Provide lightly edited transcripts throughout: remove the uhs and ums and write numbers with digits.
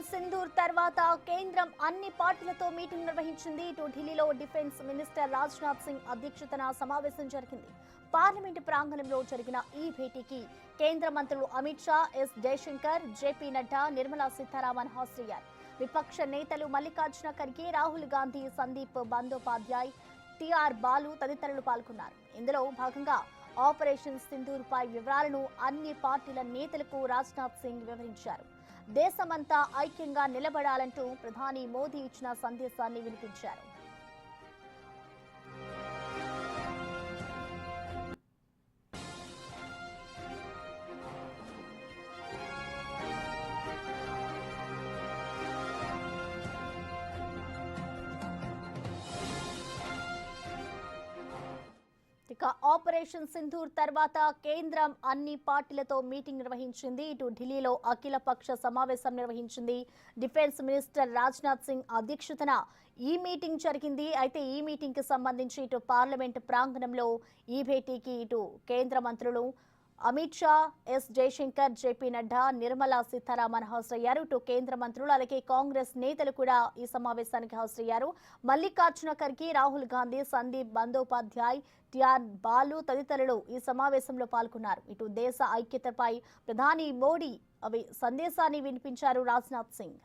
Operation Sindoor తర్వాత కేంద్రం అన్ని పార్టీలతో మీటింగ్ నిర్వహించింది. ఇటు ఢిల్లీలో డిఫెన్స్ మినిస్టర్ రాజ్నాథ్ సింగ్ అధ్యక్షతన సమావేశం జరిగింది. పార్లమెంటు ప్రాంగణంలో జరిగిన ఈ భేటీకి కేంద్ర మంత్రులు అమిత్ షా, ఎస్ జయశంకర్, జేపీ నడ్డా, నిర్మలా సీతారామన్ హాజరయ్యారు. విపక్ష నేతలు మల్లికార్జున ఖర్గే, రాహుల్ గాంధీ, సందీప్ బందోపాధ్యాయ్, టిఆర్ బాలు తదితరులు పాల్గొన్నారు. ఇందులో భాగంగా ఆపరేషన్ సింధూర్ పై వివరాలను అన్ని పార్టీల నేతలకు రాజ్నాథ్ సింగ్ వివరించారు. దేశమంతా ఐక్యంగా నిలబడాలంటూ ప్రధాని మోదీ ఇచ్చిన సందేశాన్ని వినిపించారు. ఇక ఆపరేషన్ సింధూర్ తర్వాత కేంద్రం అన్ని పార్టీలతో మీటింగ్ నిర్వహించింది. ఇటు ఢిల్లీలో అఖిల పక్ష సమావేశం నిర్వహించింది. డిఫెన్స్ మినిస్టర్ రాజ్నాథ్ సింగ్ అధ్యక్షతన ఈ మీటింగ్ జరిగింది. అయితే ఈ మీటింగ్ కి సంబంధించి ఇటు పార్లమెంట్ ప్రాంగణంలో ఈ భేటీకి ఇటు కేంద్ర మంత్రులు అమిత్ షా, ఎస్ జయశంకర్, జేపీ నడ్డా, నిర్మలా సీతారామన్ హాజరయ్యారు. ఇటు కేంద్ర మంత్రులు అలాగే కాంగ్రెస్ నేతలు కూడా ఈ సమావేశానికి హాజరయ్యారు. మల్లికార్జున ఖర్గే, రాహుల్ గాంధీ, సందీప్ బందోపాధ్యాయ్, టిఆర్ బాలు తదితరులు ఈ సమావేశంలో పాల్గొన్నారు. ఇటు దేశ ఐక్యతపై ప్రధాని మోడీ సందేశాన్ని వినిపించారు రాజ్నాథ్ సింగ్.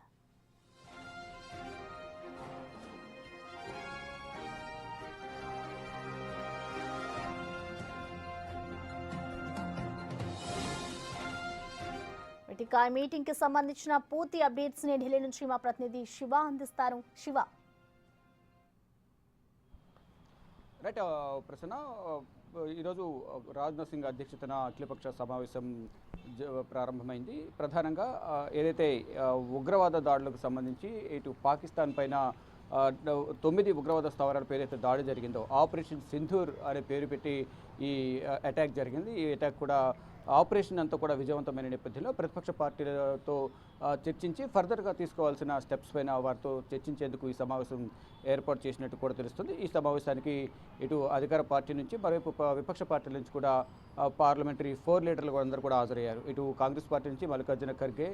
ఇక మీటింగ్ కి సంబంధించిన పూర్తి అప్డేట్స్ ని ఢిల్లీ నుంచి మా ప్రతినిధి శివ అందిస్తారు. శివ, రైట్ ప్రసన్న, ఈరోజు రాజ్నాథ్ సింగ్ అధ్యక్షతన అఖిలపక్ష సమావేశం ప్రారంభమైంది. ప్రధానంగా ఏదైతే ఉగ్రవాద దాడులకు సంబంధించి ఇటు పాకిస్తాన్ పైన 9 ఉగ్రవాద స్థావరాల పేరైతే దాడి జరిగిందో ఆపరేషన్ సింధూర్ అనే పేరు పెట్టి ఈ అటాక్ జరిగింది. ఈ అటాక్ కూడా ఆపరేషన్ అంతా కూడా విజయవంతమైన నేపథ్యంలో ప్రతిపక్ష పార్టీలతో చర్చించి ఫర్దర్గా తీసుకోవాల్సిన స్టెప్స్ పైన వారితో చర్చించేందుకు ఈ సమావేశం ఏర్పాటు చేసినట్టు కూడా తెలుస్తుంది. ఈ సమావేశానికి ఇటు అధికార పార్టీ నుంచి మరోవైపు విపక్ష పార్టీల నుంచి కూడా పార్లమెంటరీ 4 లీడర్లు అందరూ కూడా హాజరయ్యారు. ఇటు కాంగ్రెస్ పార్టీ నుంచి మల్లికార్జున ఖర్గే,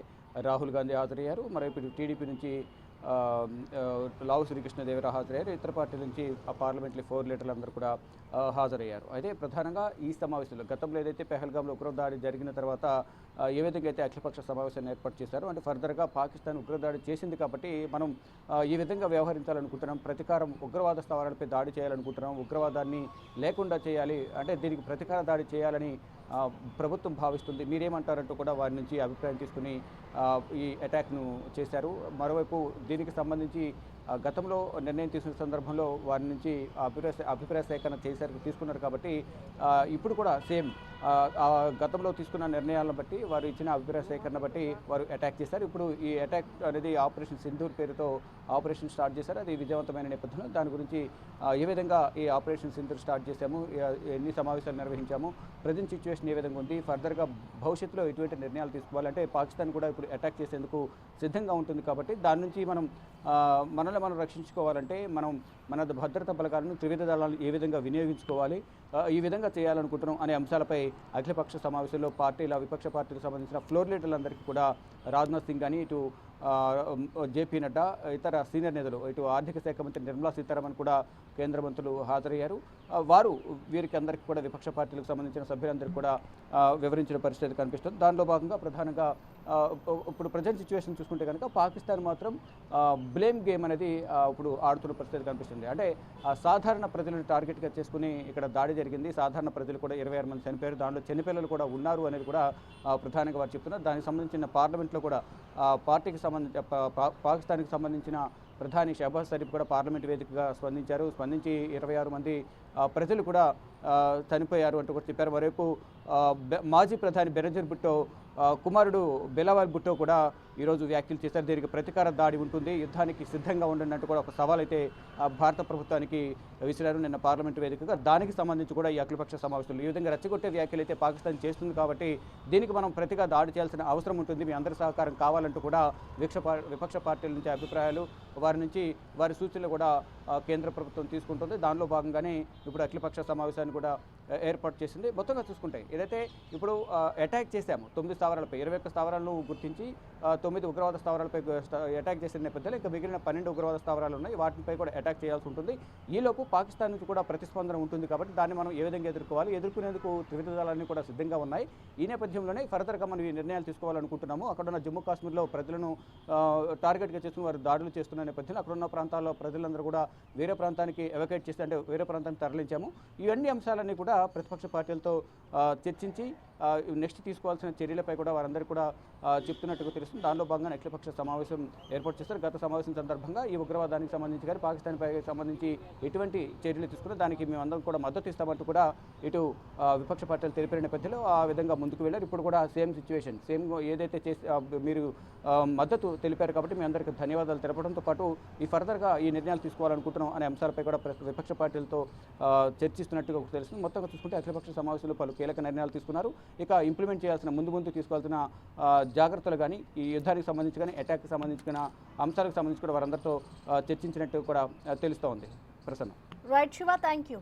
రాహుల్ గాంధీ హాజరయ్యారు. మరోవైపు ఇటు టీడీపీ నుంచి లావు శ్రీకృష్ణదేవరావు హాజరయ్యారు. ఇతర పార్టీల నుంచి ఆ పార్లమెంటరీ 4 లీడర్లు అందరూ కూడా హాజరయ్యారు. అయితే ప్రధానంగా ఈ సమావేశంలో గతంలో ఏదైతే పెహల్గాంలో ఉగ్రదాడి జరిగిన తర్వాత ఏ విధంగా అయితే అఖిలపక్ష సమావేశాన్ని ఏర్పాటు చేశారో, అంటే ఫర్దర్గా పాకిస్తాన్ ఉగ్రదాడి చేసింది కాబట్టి మనం ఈ విధంగా వ్యవహరించాలనుకుంటున్నాం, ప్రతీకారం ఉగ్రవాద స్థావరాలపై దాడి చేయాలనుకుంటున్నాం, ఉగ్రవాదాన్ని లేకుండా చేయాలి, అంటే దీనికి ప్రతీకార దాడి చేయాలని ప్రభుత్వం భావిస్తుంది, మీరేమంటారంటూ కూడా వారి నుంచి అభిప్రాయం తీసుకుని ఈ అటాక్ను చేశారు. మరోవైపు దీనికి సంబంధించి గతంలో నిర్ణయం తీసుకున్న సందర్భంలో వారి నుంచి అభిప్రాయ సేకరణ తీసుకున్నారు కాబట్టి ఇప్పుడు కూడా సేమ్ గతంలో తీసుకున్న నిర్ణయాలను బట్టి వారు ఇచ్చిన అభిప్రాయ సేకరణ బట్టి వారు అటాక్ చేశారు. ఇప్పుడు ఈ అటాక్ అనేది ఆపరేషన్ సింధూర్ పేరుతో ఆపరేషన్ స్టార్ట్ చేశారు. అది విజయవంతమైన నేపథ్యంలో దాని గురించి ఏ విధంగా ఈ ఆపరేషన్ సింధూర్ స్టార్ట్ చేశాము, ఎన్ని సమావేశాలు నిర్వహించాము, ప్రజెంట్ సిచ్యువేషన్ ఏ విధంగా ఉంది, ఫర్దర్గా భవిష్యత్తులో ఎటువంటి నిర్ణయాలు తీసుకోవాలంటే పాకిస్తాన్ కూడా ఇప్పుడు అటాక్ చేసేందుకు సిద్ధంగా ఉంటుంది కాబట్టి దాని నుంచి మనల్ని మనం రక్షించుకోవాలంటే మన భద్రతా బలగాలను త్రివిధ దళాలను ఏ విధంగా వినియోగించుకోవాలి, ఈ విధంగా చేయాలనుకుంటున్నాం అనే అంశాలపై అఖిలపక్ష సమావేశంలో విపక్ష పార్టీలకు సంబంధించిన ఫ్లోర్ లీడర్లందరికీ కూడా రాజ్నాథ్ సింగ్ కానీ ఇటు జేపీ నడ్డా, ఇతర సీనియర్ నేతలు, ఇటు ఆర్థిక శాఖ మంత్రి నిర్మలా సీతారామన్ కూడా కేంద్ర మంత్రులు హాజరయ్యారు. వారు వీరికి అందరికీ కూడా విపక్ష పార్టీలకు సంబంధించిన సభ్యులందరికీ కూడా వివరించిన పరిస్థితి కనిపిస్తుంది. దానిలో భాగంగా ప్రధానంగా ఇప్పుడు ప్రజెంట్ సిచ్యువేషన్ చూసుకుంటే కనుక పాకిస్తాన్ మాత్రం బ్లేమ్ గేమ్ అనేది ఇప్పుడు ఆడుతున్న పరిస్థితి కనిపిస్తుంది. అంటే సాధారణ ప్రజలను టార్గెట్గా చేసుకుని ఇక్కడ దాడి జరిగింది. సాధారణ ప్రజలు కూడా 26 మంది చనిపోయారు, దానిలో చిన్నపిల్లలు కూడా ఉన్నారు అనేది కూడా ప్రధానంగా వారు చెప్తున్నారు. దానికి సంబంధించిన పార్లమెంట్లో కూడా పాకిస్తాన్కి సంబంధించిన ప్రధాని షహబాజ్ షరీఫ్ కూడా పార్లమెంట్ వేదికగా స్పందించి 26 మంది ప్రజలు కూడా చనిపోయారు అంటూ కూడా చెప్పారు. మరోవైపు మాజీ ప్రధాని బెనజీర్ భుట్టో కుమారుడు బెలావల్ భుట్టో కూడా ఈరోజు వ్యాఖ్యలు చేశారు. దీనికి ప్రతీకార దాడి ఉంటుంది, యుద్ధానికి సిద్ధంగా ఉండండి అంటూ కూడా ఒక సవాల్ అయితే భారత ప్రభుత్వానికి విసిరారు నిన్న పార్లమెంట్ వేదికగా. దానికి సంబంధించి కూడా ఈ అఖిలపక్ష సమావేశంలో ఈ విధంగా రెచ్చగొట్టే వ్యాఖ్యలు అయితే పాకిస్తాన్ చేస్తుంది కాబట్టి దీనికి మనం ప్రతిగా దాడి చేయాల్సిన అవసరం ఉంటుంది, మీ అందరి సహకారం కావాలంటూ కూడా విపక్ష పార్టీల నుంచి అభిప్రాయాలు, వారి సూచనలు కూడా కేంద్ర ప్రభుత్వం తీసుకుంటుంది. దానిలో భాగంగానే ఇప్పుడు అఖిలపక్ష సమావేశాన్ని కూడా ఏర్పాటు చేసింది. మొత్తంగా చూసుకుంటే ఏదైతే ఇప్పుడు అటాక్ చేశాము 9 స్థావరాలపై 21 స్థావరాలను గుర్తించి 9 ఉగ్రవాద స్థావరాలపై అటాక్ చేసిన నేపథ్యంలో ఇంకా మిగిలిన 12 ఉగ్రవాద స్థావరాలు ఉన్నాయి. వాటిపై కూడా అటాక్ చేయాల్సి ఉంటుంది. ఈలోపు పాకిస్తాన్ నుంచి కూడా ప్రతిస్పందన ఉంటుంది కాబట్టి దాన్ని మనం ఏ విధంగా ఎదుర్కోవాలి, ఎదుర్కొనేందుకు త్రివిధ దళాలన్నీ కూడా సిద్ధంగా ఉన్నాయి. ఈ నేపథ్యంలోనే ఫర్దర్గా మనం ఈ నిర్ణయాలు తీసుకోవాలనుకుంటున్నాము. అక్కడున్న జమ్మూ కాశ్మీర్లో ప్రజలను టార్గెట్గా చేసుకుని వారు దాడులు చేస్తున్న నేపథ్యంలో అక్కడున్న ప్రాంతాల్లో ప్రజలందరూ కూడా వేరే ప్రాంతానికి ఎవాక్యుయేట్ చేసి అంటే వేరే ప్రాంతానికి తరలించాము. ఇవన్నీ అంశాలన్నీ కూడా ప్రతిపక్ష పార్టీలతో చర్చించి నెక్స్ట్ తీసుకోవాల్సిన చర్యలపై కూడా వారందరూ కూడా చెప్తున్నట్టుగా తెలుస్తుంది. దానిలో భాగంగా అఖిలపక్ష సమావేశం ఏర్పాటు చేస్తారు. గత సమావేశం సందర్భంగా ఈ ఉగ్రవాదానికి సంబంధించి కానీ పాకిస్తాన్పై సంబంధించి ఎటువంటి చర్యలు తీసుకున్నా దానికి మేమందరం కూడా మద్దతు ఇస్తామంటూ కూడా ఇటు విపక్ష పార్టీలు తెలిపిన నేపథ్యంలో ఆ విధంగా ముందుకు వెళ్ళారు. ఇప్పుడు కూడా సేమ్ సిచ్యువేషన్ సేమ్ ఏదైతే చేసి మీరు మద్దతు తెలిపారు కాబట్టి మీ అందరికీ ధన్యవాదాలు తెలపడంతో పాటు ఈ ఫర్దర్గా ఈ నిర్ణయాలు తీసుకోవాలనుకుంటున్నాం అనే అంశాలపై కూడా విపక్ష పార్టీలతో చర్చిస్తున్నట్టుగా తెలుస్తుంది. మొత్తంగా చూసుకుంటే అఖిలపక్ష సమావేశంలో పలు కీలక నిర్ణయాలు తీసుకున్నారు. ఇక ఇంప్లిమెంట్ చేయాల్సిన ముందు తీసుకోవాల్సిన జాగ్రత్తలు కానీ ఈ యుద్ధానికి సంబంధించి కానీ అటాక్కి సంబంధించిన అంశాలకు సంబంధించి కూడా వారందరితో చర్చించినట్టు కూడా తెలుస్తోంది. Prasanna. Right Shiva, thank you.